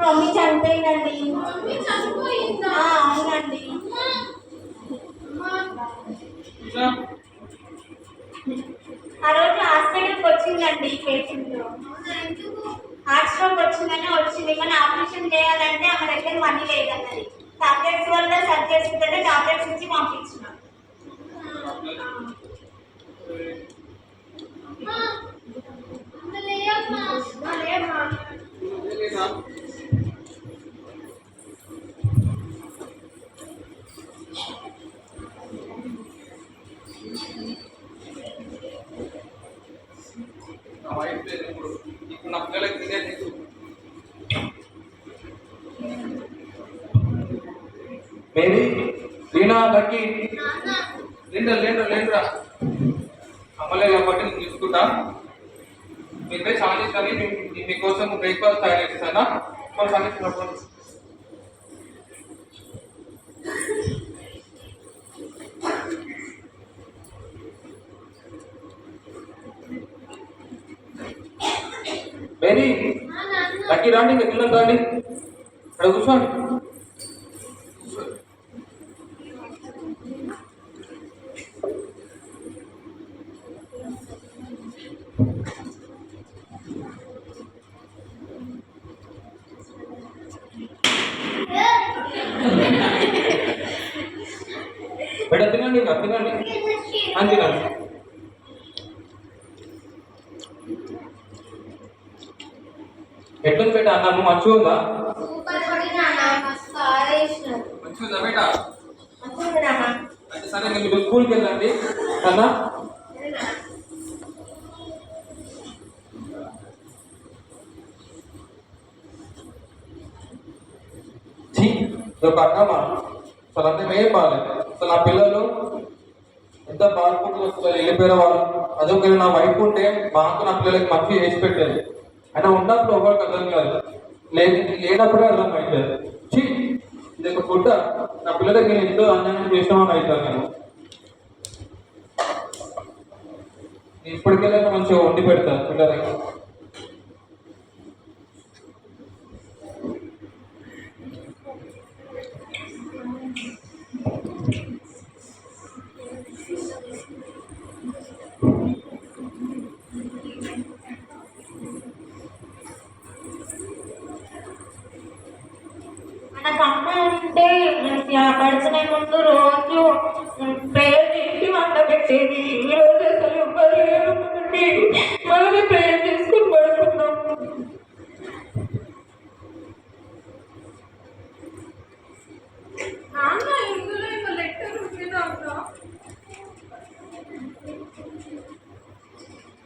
Mummy చనిపోయిందండి. అవునండి. ఆ రోజు హాస్పిటల్కి వచ్చిందండి పేషెంట్. హార్ట్ స్ట్రోక్ వచ్చిందని వచ్చింది, కానీ ఆపరేషన్ చేయాలంటే ఆమె దగ్గర మనీ లేదన్నది. టాబ్లెట్స్ వల్ల సర్చ్ చేసుకుంటే టాబ్లెట్స్ ఇచ్చి పంపించిన. ఇప్పుడు నా పిల్లలకి మేరీ రీనా లక్కీ లేండ్రా అమ్మలే కాబట్టి నేను తీసుకుంటా. మీపై సాధిస్తాను. మీకోసం బ్రేక్ఫాస్ట్ తయారు చేస్తానా? మన సాధించినప్పుడు మేరీ లక్కీ రాండి, ఇంకా పిల్లలు రాండి, ఇక్కడ కూర్చోండి. బయట తినండి, ఇంకా తినండి అని తినండి. ఎట్లుంది బేట అన్నాము? మంచిగా ఉందా? మంచిగా బేట? అంటే సరే, మీరు స్కూల్కి వెళ్ళండి అన్నా. ఒక అన్నమా అసలు అంతా ఏం బాగాలేదు. అసలు నా పిల్లలు ఎంత బాధపడుతూ వస్తారు, వెళ్ళిపోయిన వాళ్ళు. అదొక నా వైపు ఉంటే మాకు నా పిల్లలకి మంచి చేసి పెట్టేది. అయినా ఉన్నప్పుడు ఒకరికి అర్థం కాదు, లేనప్పుడే అర్థం అవుతుంది. ఇది ఒక ఫుడ్ నా పిల్లలకి నేను ఎంతో అన్యాయం చేసినామని అవుతాను. నేను ఇప్పటికెళ్ళి మంచిగా వండి పెడతాను పిల్లలకి. నాకు అమ్మ ఉంటే పడుకునే ముందు రోజు ప్రేయర్ చేసి వంట పెట్టేది. ఈరోజు అసలు మనమే ప్రేయర్ చేసుకుని పడుకున్నాం.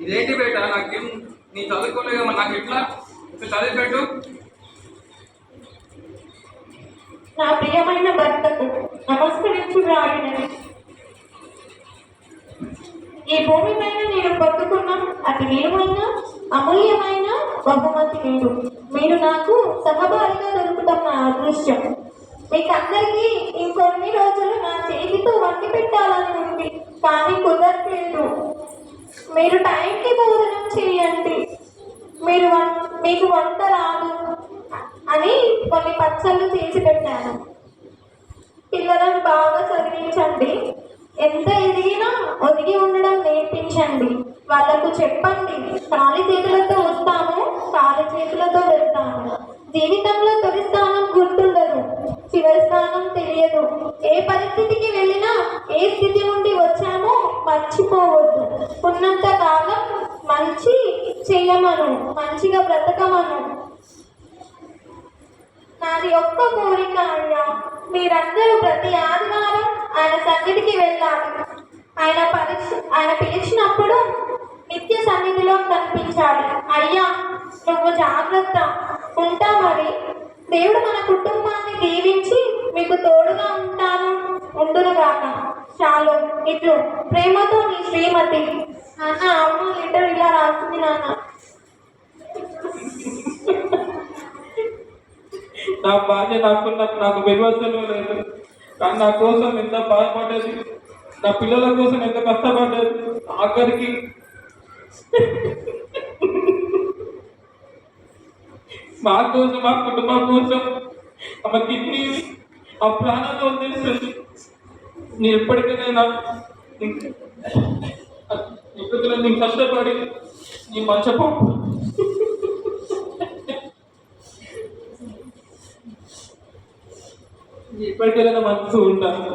ఇదేంటి బేట? నాకేం నీ చదువుకోలేదమ్మా, నాకు ఎట్లా చదివి పెట్టు. నా ప్రియమైన భర్తకు నమస్కరించురాడినది. ఈ భూమి పైన నేను పట్టుకున్న అతి విలువైన అమూల్యమైన బహుమతి మీరు నాకు సహభారిగా దొరుకుతున్న అదృశ్యం. మీకందరికీ ఇంకొన్ని రోజులు నా చేతితో వండి పెట్టాలని ఉంది, కానీ కుదరలేదు. మీరు టైంకి భోజనం చేయండి. మీకు వంట రాదు అని కొన్ని పచ్చళ్ళు చేసి పెట్టాను. పిల్లలను బాగా చదివించండి. ఎంత ఎదిగినా ఒదిగి ఉండడం నేర్పించండి. వాళ్ళకు చెప్పండి, ఖాళీ చేతులతో వస్తాము, ఖాళీ చేతులతో వెళ్తాము. జీవితంలో తొలి స్థానం గుర్తుండదు, చివరి స్థానం తెలియదు. ఏ పరిస్థితికి వెళ్ళినా ఏ స్థితి నుండి వచ్చామో మర్చిపోవద్దు. ఉన్నంత కాలం మంచి చెయ్యమను, మంచిగా బ్రతకమను. నాది ఒక్క కోరిక అయ్యా, మీరందరూ ప్రతి ఆదివారం ఆయన సన్నిధికి వెళ్ళాలి. ఆయన పిలిచినప్పుడు నిత్య సన్నిధిలో కనిపించాలి. అయ్యా నువ్వు జాగ్రత్త, ఉంటా మరి. దేవుడు మన కుటుంబాన్ని దీవించి మీకు తోడుగా ఉండునుగాక. చాలు. ఇట్లు ప్రేమతో నీ శ్రీమతి. నాన్న అమ్మ లెటర్ ఇలా రాసింది నాన్న. నా భార్య నాకు వివసనం లేదు, కానీ నా కోసం ఎంత బాధపడ్డది, నా పిల్లల కోసం ఎంత కష్టపడ్డది. ఆఖరికి మా కోసం మా కుటుంబం కోసం ఆమె కిడ్నీ ఆ ప్రాణాలు వదిలేస్తుంది. నేను ఎప్పటికైనా ఎప్పటికైనా నేను కష్టపడి నీ మంచపో ఎప్పటికైనా మంచి ఉంటాను.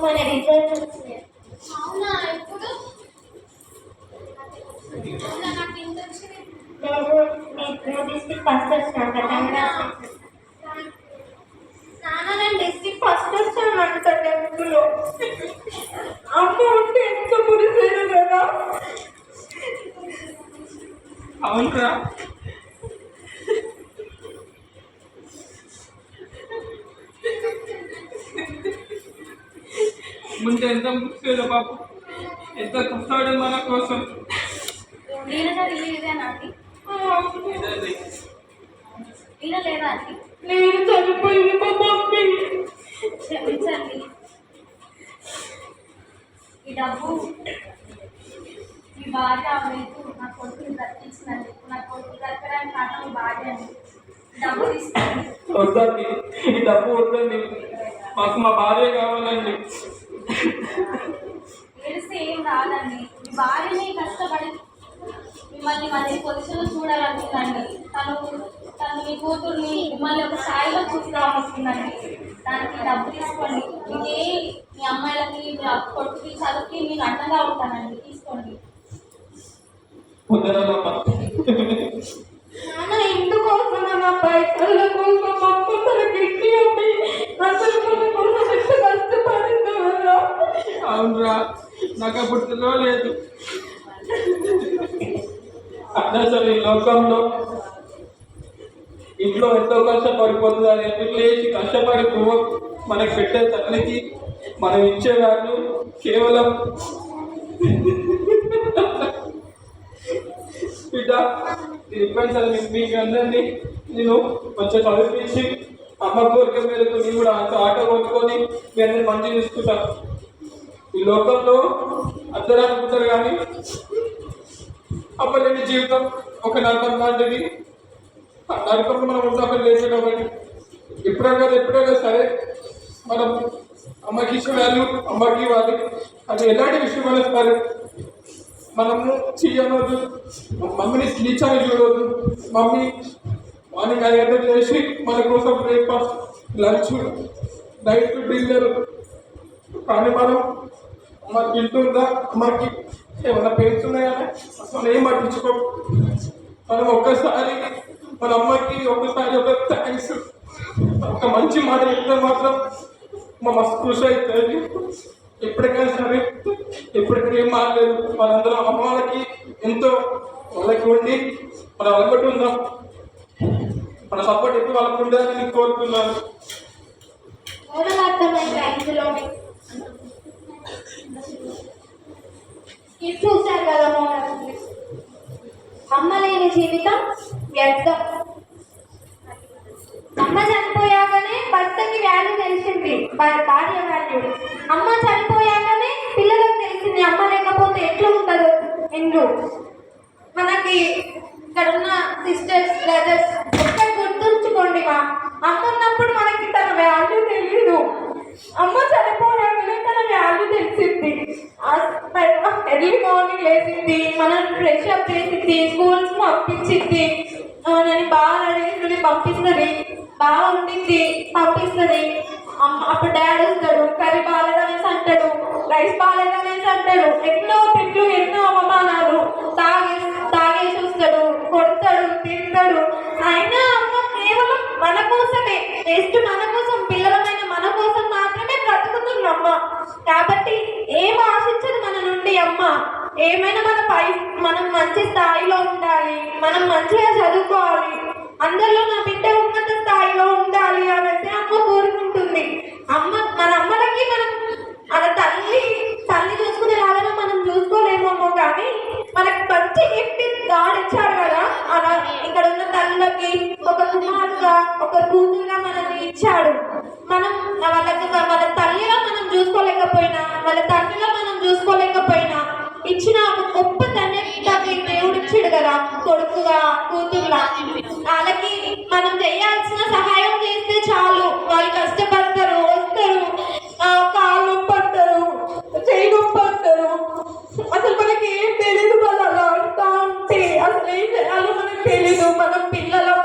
మన రిజల్ట్ వచ్చినాయి. అవునా ఇప్పుడు అవునా నాకు ఇంత వచ్చింది. నేను డిస్ట్రిక్ట్ ఫస్ట్ వచ్చాను కదా. నాన్న నేను డిస్ట్రిక్ట్ ఫస్ట్ వచ్చాను అంట టెన్త్లో. అమ్మ ఉంటే ఎంత మురిసేను కదా. అవునరా, ముందు ఎంత ముఖ్యమో పాప, ఎంత కష్టపడే మన కోసం. ఈయన చదివి ఇదేనా అండి? ఇదే ఈయన లేదా అండి? నేను చనిపోయింది మా మమ్మీ. క్షమించండి. ఈ డబ్బు మీ భార్య మీకు నా కొడుకుని దక్కించినండి. నా కొడుకు దక్కడానికి కారణం మీ భార్య అండి. డబ్బు తీసుకోండి. వద్దండి, ఈ డబ్బు వద్దండి, మాకు మా భార్య కావాలండి. తెలిస్తే ఏం రాదండి. మీ భార్యని కష్టపడి మిమ్మల్ని మంచి పొజిషన్లో చూడాలనుకుందండి. తను మీ కూతుర్ని మిమ్మల్ని ఒక స్థాయిలో చూసుకోవాలనుకుందండి. దానికి డబ్బు తీసుకోండి. మీకే మీ అమ్మాయిలకి మీ కొడుకుకి చదువుకి నేను అండగా ఉంటానండి. తీసుకోండి. వద్దనమ్మా, నాన్న ఇందుకోసం నా పైసల కోసం అమ్మ తన కిడ్నీ అమ్మి అసలు మన కోసం ఎంత కష్టపడిందో కదా. అవునరా, నాకు అప్పుడు తెలియలేదు. అంటే అసలు ఈ లోకంలో ఇంట్లో ఎంతో కష్టపడిపోతుంది, అది ఎందుకు లేచి కష్టపడి మనకి పెట్టే తల్లికి మనం ఇచ్చే వాల్యూ కేవలం బిడ్డ ఇబ్బంది సార్. మీకు అందరినీ నేను కొంచెం చదివించి అమ్మ కోరిక మేరకు నేను కూడా ఆటో కొనుక్కొని మీ అందరినీ మంచి తీసుకుంటాను. ఈ లోకంలో అందరూ అనుకుంటారు కానీ అప్పలేని జీవితం ఒక నరకం లాంటిది. ఆ నరకంలో మనం ఉన్నప్పుడు లేచే కాబట్టి ఎప్పుడైనా సరే మనం అమ్మకి ఇచ్చే వాల్యూ అమ్మకి ఇవ్వాలి. అది ఎలాంటి విషయమైనా సరే మనము చేయనొద్దు, మమ్మీని నీచాన్ని చూడవద్దు. మమ్మీ మార్నింగ్ 5 గంటలకు చేసి మన కోసం బ్రేక్ఫాస్ట్, లంచ్, నైట్ డిన్నర్. కానీ మనం అమ్మ తింటుందా, అమ్మకి ఏమన్నా పెయిన్స్ ఉన్నాయా అసలు ఏం పట్టించుకో. మనం ఒక్కసారి మన అమ్మకి ఒక థ్యాంక్స్, ఒక మంచి మాట చెప్తే మాత్రం మా మస్తు కృషి అవుతుంది. ఎప్పటికైనా సరే ఎప్పటికైనా ఏం మారలేదు. మనందరం అమ్మ వాళ్ళకి ఎంతో వాళ్ళకి ఉండి మనం అలబట్టి ఉందాం. మన సపోర్ట్ ఎక్కువ వాళ్ళకు ఉండాలని నేను కోరుతున్నాను. అర్థమైంది ఇందులోనే ఇది చూశారు కదా మోడల్. అమ్మ లేని జీవితం వ్యర్థం. అమ్మ చనిపోయాకనే భర్తకి వాల్యూ తెలిసింది, భార్య వాల్యూ. అమ్మ చనిపోయాకనే పిల్లలకు తెలిసింది అమ్మ లేకపోతే ఎట్లా ఉంటుందో ఇల్లు. మనకి ఇక్కడ ఉన్న సిస్టర్స్, బ్రదర్స్ ఒక్కటి గుర్తుంచుకోండి, మా అమ్మ ఉన్నప్పుడు మనకి తన వాల్యూ తెలియదు. అమ్మ చనిపోయాకనే తన వాల్యూ తెలిసింది. ఎర్లీ మార్నింగ్ లేచింది, మనం ఫ్రెష్ అప్ చేసింది, స్కూల్స్ పంపించింది, నన్ను బాగా అడిగింది పంపిస్తుంది, బాగా ఉండింది పంపిస్తుంది. అప్పుడు డాడీ వస్తాడు, కర్రీ బాగాలేదనేసి అంటాడు, రైస్ బాగాలేదనేసి అంటాడు, ఎన్నో తిట్లు ఎన్నో అవమానాలు, తాగేసి వస్తాడు, కొడతాడు, తింటాడు. అయినా అమ్మ కేవలం మన కోసమే, జస్ట్ మన కోసం, పిల్లలమైన మన కోసం మాత్రమే బ్రతుకుతుంది అమ్మ. కాబట్టి ఏం ఆశించదు మన నుండి అమ్మ. ఏమైనా మనం మంచి స్థాయిలో ఉండాలి, మనం మంచిగా చదువుకోవాలి, అందరిలో నా బిడ్డ ఉన్నత స్థాయిలో ఉండాలి అనేసి అమ్మ కోరుకుంటుంది. మన అమ్మలకి మన తల్లి చూసుకునే వాళ్ళని మనం చూసుకోలేమేమో, కానీ మనకి మంచి గిఫ్ట్ గాడ్ ఇచ్చాడు కదా. అలా ఇక్కడ ఉన్న తల్లికి ఒక కుమారుగా, ఒక కూతురుగా మనల్ని ఇచ్చాడు. మనం మన తల్లిగా మనం చూసుకోలేకపోయినా, వాళ్ళ తండ్రిలో మనం చూసుకోలేకపోయినా ఇచ్చిన ఒక గొప్ప ధన్యతకి దేవుడు ఇచ్చాడు కదా, కొడుకుగా కూతురులా. వాళ్ళకి మనం చేయాల్సిన సహాయం చేస్తే చాలు, వాళ్ళు కష్టపడతారు, వస్తారు, కాళ్ళు పడతారు, చేయి పడతారు. అసలు మనకి ఏం తెలియదు వాళ్ళు అలా అంటా ఉంటే అసలు ఏం చేయాలో మనకు తెలీదు. మనం పిల్లలు,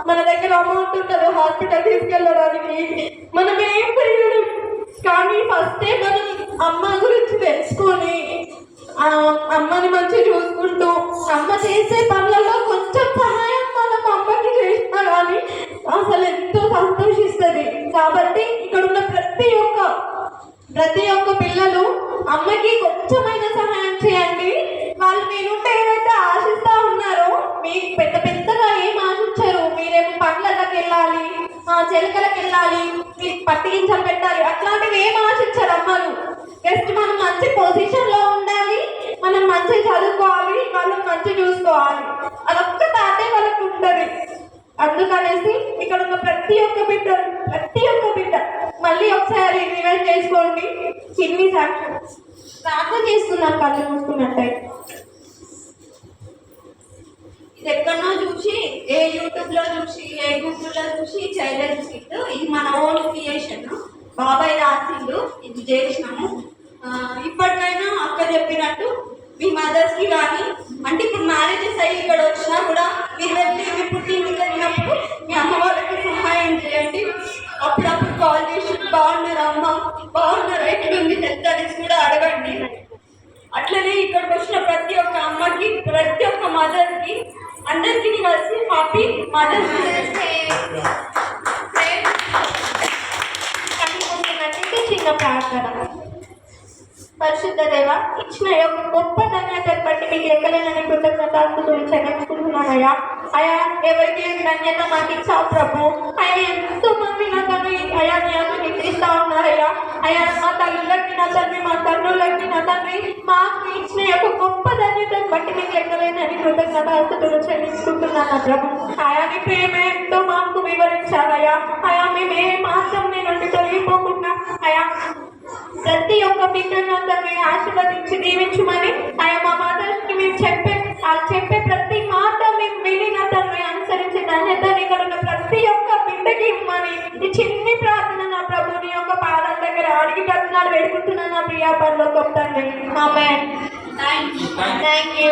మన దగ్గర అమౌంట్ ఉంటుంది హాస్పిటల్ తీసుకెళ్ళడానికి, మనం ఏం తెలియదు. కానీ ఫస్టే మనం అమ్మ గురించి తెలుసుకొని అమ్మని మంచిగా చూసుకుంటూ అమ్మ చేసే పనులలో కొంచెం సహాయం మనం అమ్మకి చేసినా కానీ అసలు ఎంతో సంతోషిస్తుంది. కాబట్టి ఇక్కడ ఉన్న ప్రతి ఒక్క పిల్లలు అమ్మకి కొంచెమైన సహాయం చేయండి. వాళ్ళు మీ నుండి ఏదైతే ఆశిస్తూ ఉన్నారో మీకు పెద్దగా ఏం ఆశించరు. మీరేమో పండ్లకి వెళ్ళాలి, చెలకలకు వెళ్ళాలి, మీకు పట్టి గింజలు పెట్టాలి, అట్లాంటివి ఏం ఆశించరు అమ్మలు. జస్ట్ మనం మంచి పొజిషన్లో ఉండాలి, మనం మంచిగా చదువుకోవాలి, వాళ్ళని మంచిగా చూసుకోవాలి, అదొక్క తాతే వాళ్ళకి ఉంటుంది. అందుకనేసి ఇక్కడ ఉన్న ప్రతి ఒక్క బిడ్డ మళ్ళీ ఒకసారి రివైజ్ చేసుకోండి. చిన్ని సాక్షి ప్రార్థన చేస్తున్నాం కళ్ళు మూసుకున్నట్టయితే. ఇది ఎక్కడో చూసి, ఏ యూట్యూబ్లో చూసి, ఏ గూగుల్లో చూసి చేయలేదు స్కిట్. ఇది మన ఓన్ క్రియేషన్, బాబాయ్ రాసిండు, ఇది చేసినాము. ఇప్పటికైనా అక్క చెప్పినట్టు మీ మదర్స్కి కానీ, అంటే ఇప్పుడు మ్యారేజెస్ అయ్యి ఇక్కడ వచ్చినా కూడా మీరు వెళ్ళి మీ పుట్టింటికి వెళ్ళినప్పుడు మీ అమ్మ వాళ్ళకి సహాయం చేయండి. అప్పుడప్పుడు కాల్ చేసి బాగున్నారా అమ్మ, బాగున్నారా, ఎట్లుంది, హెల్త్ అనేసి కూడా అడగండి. అట్లనే ఇక్కడికి వచ్చిన ప్రతి ఒక్క అమ్మకి, ప్రతి ఒక్క మదర్కి, అందరికీ కలిసి హ్యాపీ మదర్స్ డే. చిన్న ప్రార్థన. పరిశుద్ధ దేవ, ఇచ్చిన యొక్క గొప్ప ధన్యతను బట్టి మీకు ఎక్కలేనని కృతజ్ఞతలు చెల్లించుకుంటున్నానయ్యా. అయా ఎవరికి ధన్యత మాకు ఇచ్చావు ప్రభు. అయ్యా ఎంతో మంది నా తండ్రి అయా నేను నిద్రిస్తా ఉన్నారయ్యా. అయా మా తల్లులకి నా తండ్రి, మా తల్లులకి నా తండ్రి, మాకు ఇచ్చిన యొక్క గొప్ప ధన్యతను బట్టి మీకు ఎక్కలేనని కృతజ్ఞతలు చెల్లించుకుంటున్నాను ప్రభు. అయా నీ ప్రేమ ఎంతో మాకు వివరించాలయ్యా. అయా మేము ఏ మాత్రం నీ నుండి తొలగిపోకుండా అయా ప్రతి ఒక్క బిడ్డను అందరినీ ఆశీర్వదించి దీవించమని ఆయా మా మదర్స్కి మీరు చెప్పే ప్రతి మాట మేము విని తండ్రి అనుసరించి ధన్యతని ఇక్కడ ఉన్న ప్రతి ఒక్క బిడ్డకి ఇవ్వమని ఈ చిన్ని ప్రార్థన నా ప్రభు నీ యొక్క పాదాల దగ్గర అడిగి ప్రతినాడు వేడుకుంటున్నాను నా ప్రియా పరలోకపు తండ్రి. ఆమేన్. Thank you.